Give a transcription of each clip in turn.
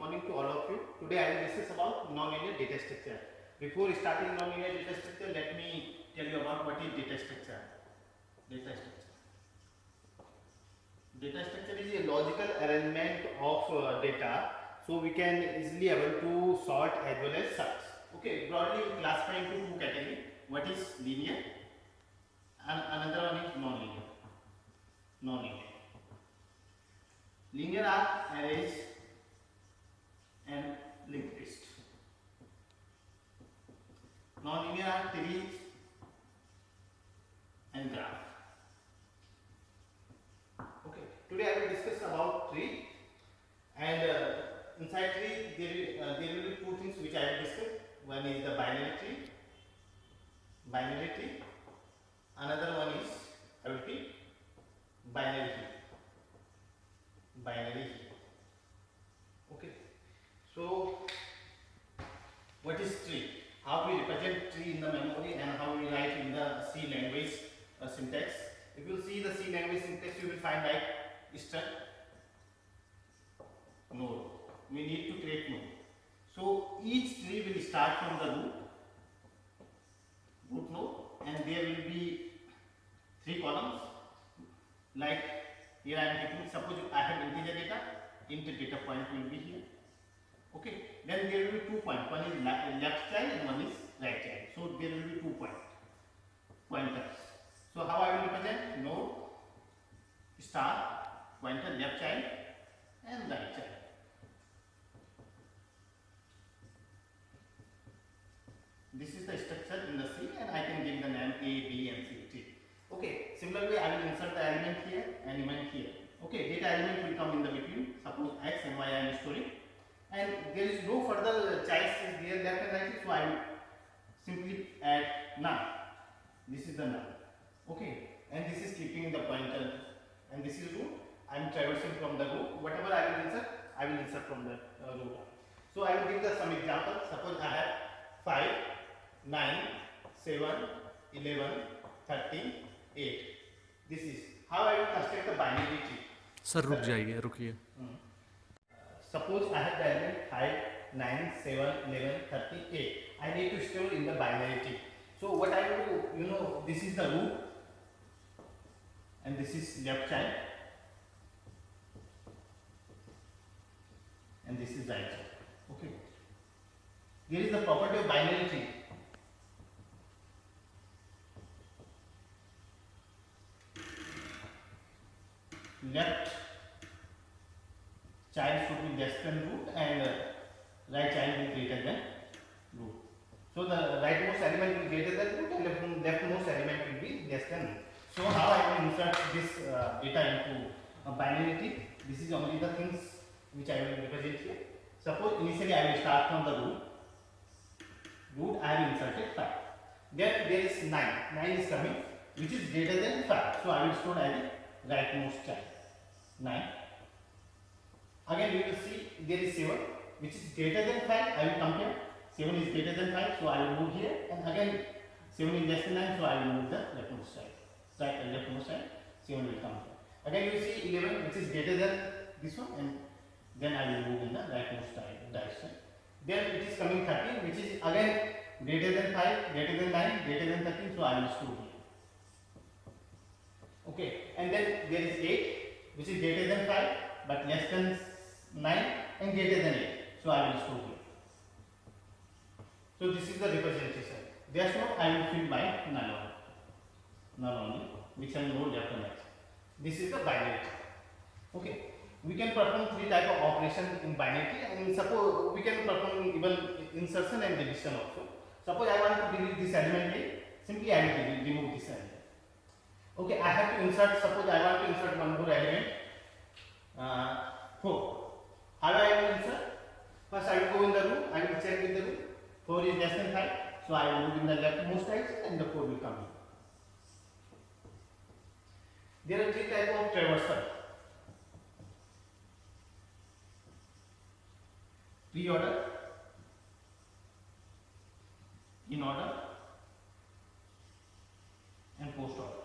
morning to all of you. Today I will discuss about nonlinear data structure. Before starting nonlinear data structure, let me tell you about what is data structure. Data structure. Data structure is a logical arrangement of data, so we can easily able to sort as well as search. Okay, broadly we classify into two categories. What is linear and another one is non-linear. Non-linear. Linear are arrays and linked list. Non-linear are trees and graph. Okay, today I will discuss about tree, and inside tree there will be two things which I will discuss. One is the binary tree. Another one is I will repeat binary tree. Okay, so what is tree? How we represent tree in the memory and how we write in the C language syntax. If you see the C language syntax, you will find like struct node. We need to create node. So each tree will start from the root node, and there will be 3 columns. Like here I am taking, suppose I have integer data, int data point will be here. Okay, then there will be 2 points, one is left child and one is right child. So there will be 2 pointers. So how I will represent? Node star pointer left child and right child. This is the structure in the C, and I can give the name A, B and C tree. Okay, similarly I will insert the element here and element here. Okay, data element will come in the between, suppose X and Y I am storing, and there is no further choice is there left and right, so I will simply add none. This is the none. Okay, and this is keeping the pointer, and this is root. I am traversing from the root. Whatever I will insert from the root. So I will give the some example. Suppose I have 5, 9, 7, 11, 13, 8. This is how I will construct the binary tree. Sir रुक जाइए, रुकिए. Suppose I have the element 5, 9, 7, 11, 38. I need to store in the binary tree. So what I will do, this is the root, and this is left child, and this is right child. Okay. Here is the property of binary tree. Left child should be less than root and right child will be greater than root. So the rightmost element will be greater than root and leftmost element will be less than root. So how I will insert this data into a binary tree? This is only the things which I will represent here. Suppose initially I will start from the root. I have inserted 5. Then there is 9. 9 is coming, which is greater than 5. So I will store as a rightmost child. 9. Again we will see there is 7, which is greater than 5. I will compare. 7 is greater than 5, so I will move here. And again 7 is less than 9, so I will move the leftmost side. Leftmost side, 7 will come here. Again you will see 11, which is greater than this one, and then I will move in the rightmost direction. Then it is coming 13, which is again greater than 5, greater than 9, greater than 13, so I will store here. Okay, and then there is 8, which is greater than 5 but less than 9 and greater than 8, so I will store here. So this is the representation. Therefore I will fill by null only, which has no left and right. This is the binary tree. Okay, we can perform 3 type of operation in binary tree, and suppose we can perform even insertion and deletion also. Suppose I want to delete this element here, simply I will remove this element. Okay, I have to insert, suppose I want to insert one more element, 4. How I will insert? First I will go in the root, I will check with the root. 4 is less than 5, so I will move in the leftmost direction and the 4 will come here. There are 3 types of traversal. Pre-order, in order and post order,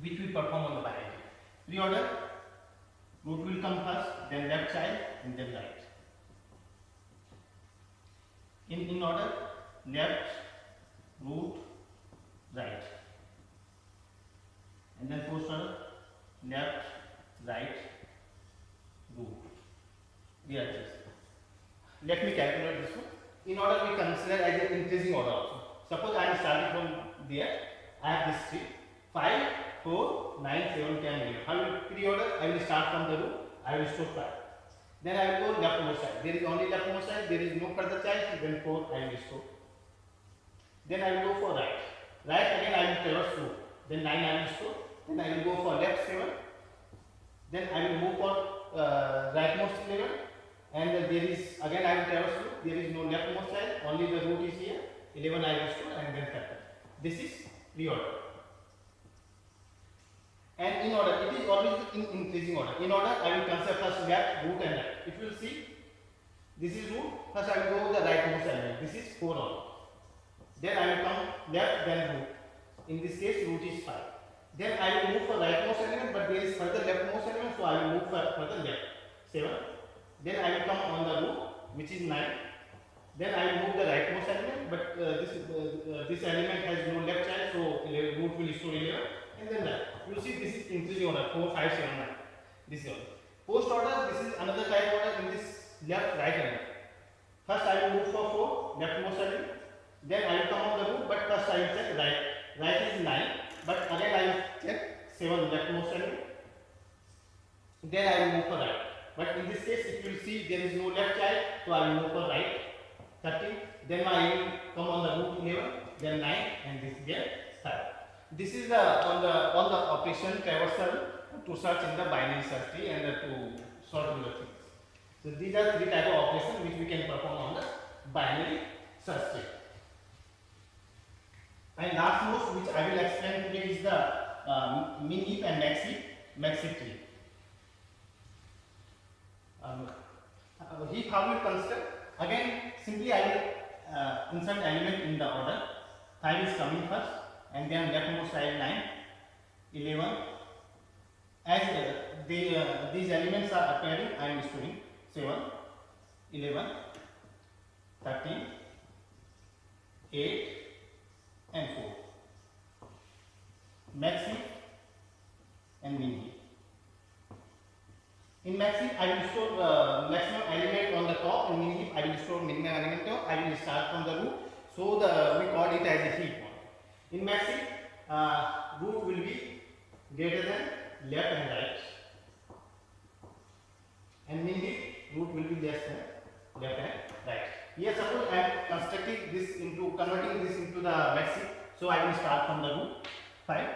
which we perform on the binary. Pre-order Root will come first, then left child, and then right. In order, left, root, right, and then post order, left, right, root. Here it is. Let me calculate this one. In order, we consider as an increasing order also. Suppose I am starting from there. I have this 3, 5, 4, 9, 7, 10, 11. How will pre-order? I will start from the root. I will store 5. Then I will go leftmost side. There is only leftmost side. There is no further child. Then 4 I will store. Then I will go for right. Right again I will traverse root. Then 9 I will store. Then I will go for left 7. Then I will move for rightmost 11. And there is again I will traverse root. There is no leftmost child. Only the root is here. 11 I will store and then 30. This is reorder. And in order, it is always in increasing order. In order, I will consider first left, root and right. If you will see, this is root, first I will go with the rightmost element. This is 4 only. Then I will come left, then root. In this case, root is 5. Then I will move for rightmost element, but there is further leftmost element, so I will move for further left. 7. Then I will come on the root, which is 9. Then I will move the rightmost element, but this element has no left child, so root will store 11. And then right. You see this is increasing order 4, 5, 7, 9. This is order. Post order, this is another type order in this left right element. First I will move for 4, leftmost element. Then I will come on the root, but first I will check right. Right is 9, but again I will check 7, leftmost element. Then I will move for right. But in this case, if you will see there is no left child, so I will move for right. 30. Then I will come on the root 11, then 9, and this here 5. This is on the operation traversal to search in the binary search tree and to sort through the things. So these are 3 types of operations which we can perform on the binary search tree. And last most which I will explain today is the min heap and max heap tree. Heap how we construct? Again simply I will insert element in the order. 5 is coming first. And then leftmost side 9, 11. As these elements are appearing, I am storing 7, 11, 13, 8, and 4. Max heap and min heap. In max heap, I will store maximum element on the top, and min heap I will store minimum element on. I will start from the root, so we call it as a heap. In max heap, root will be greater than left and right, and min heap root will be less than left and right. Here suppose I am converting this into the max heap, so I will start from the root 5.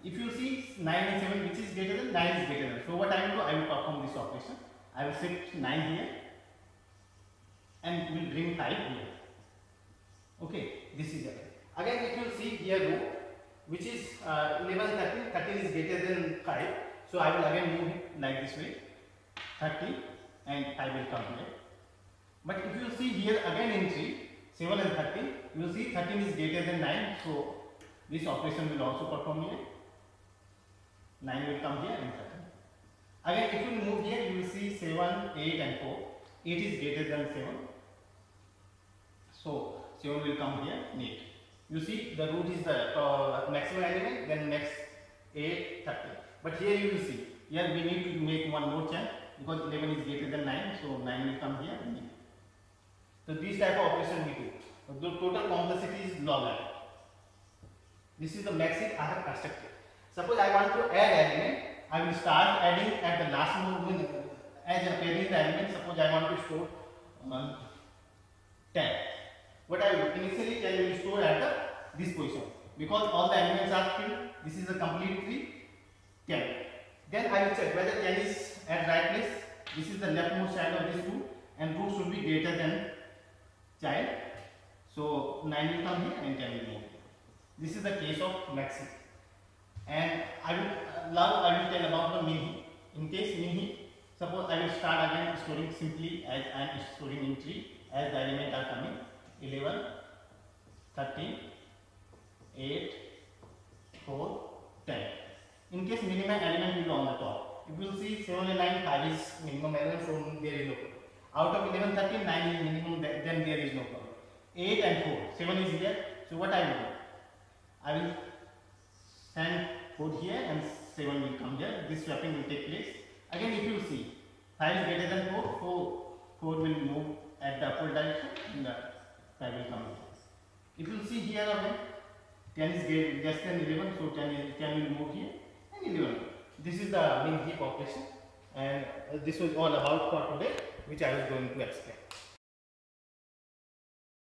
If you see 9 and 7, which is greater than 9 is greater than. So what I will do, I will perform this operation. I will shift 9 here and will bring 5 here. Okay, this is it. Again, if you see here root, which is 11, 13, 13 is greater than 5. So I will again move it like this way, 30, and 5 will come here. But if you see here again in 3, 7 and 13, you will see 13 is greater than 9. So this operation will also perform here. 9 will come here and 13. Again, if you move here, you will see 7, 8 and 4. 8 is greater than 7. So 7 will come here and 8. You see the root is the maximum element, then next 8, 30. But here you will see, here we need to make one more chunk because 11 is greater than 9, so 9 will come here and 8. So these type of operation we do. The total complexity is log n. This is the max heap I have constructed. Suppose I want to add element, I will start adding at the last movement as appearing the element. Suppose I want to store 10. What I will initially 10 will store at this position because all the elements are filled. This is a complete tree 10. Then I will check whether 10 is at right place. This is the leftmost side of this root, and root should be greater than child. So 9 will come here and 10 will move. This is the case of max heap. And now I will tell about the min heap. In case min heap, suppose I will start again storing simply as I am storing in tree as the elements are coming. 11, 13, 8, 4, 10. In case minimum element will be on the top. If you see 7 and 9, 5 is minimum error, so there is no problem. Out of 11, 13, 9 is minimum, then there is no problem. 8 and 4, 7 is here, so what I will do? I will send 4 here and 7 will come here. This swapping will take place. Again, if you see 5 is greater than 4, so 4 will move at the upward direction and the 5 will come here. If you see here again, 10 is less than 11, so 10 will move here and 11. This is the min heap operation, and this was all about for today, which I was going to explain.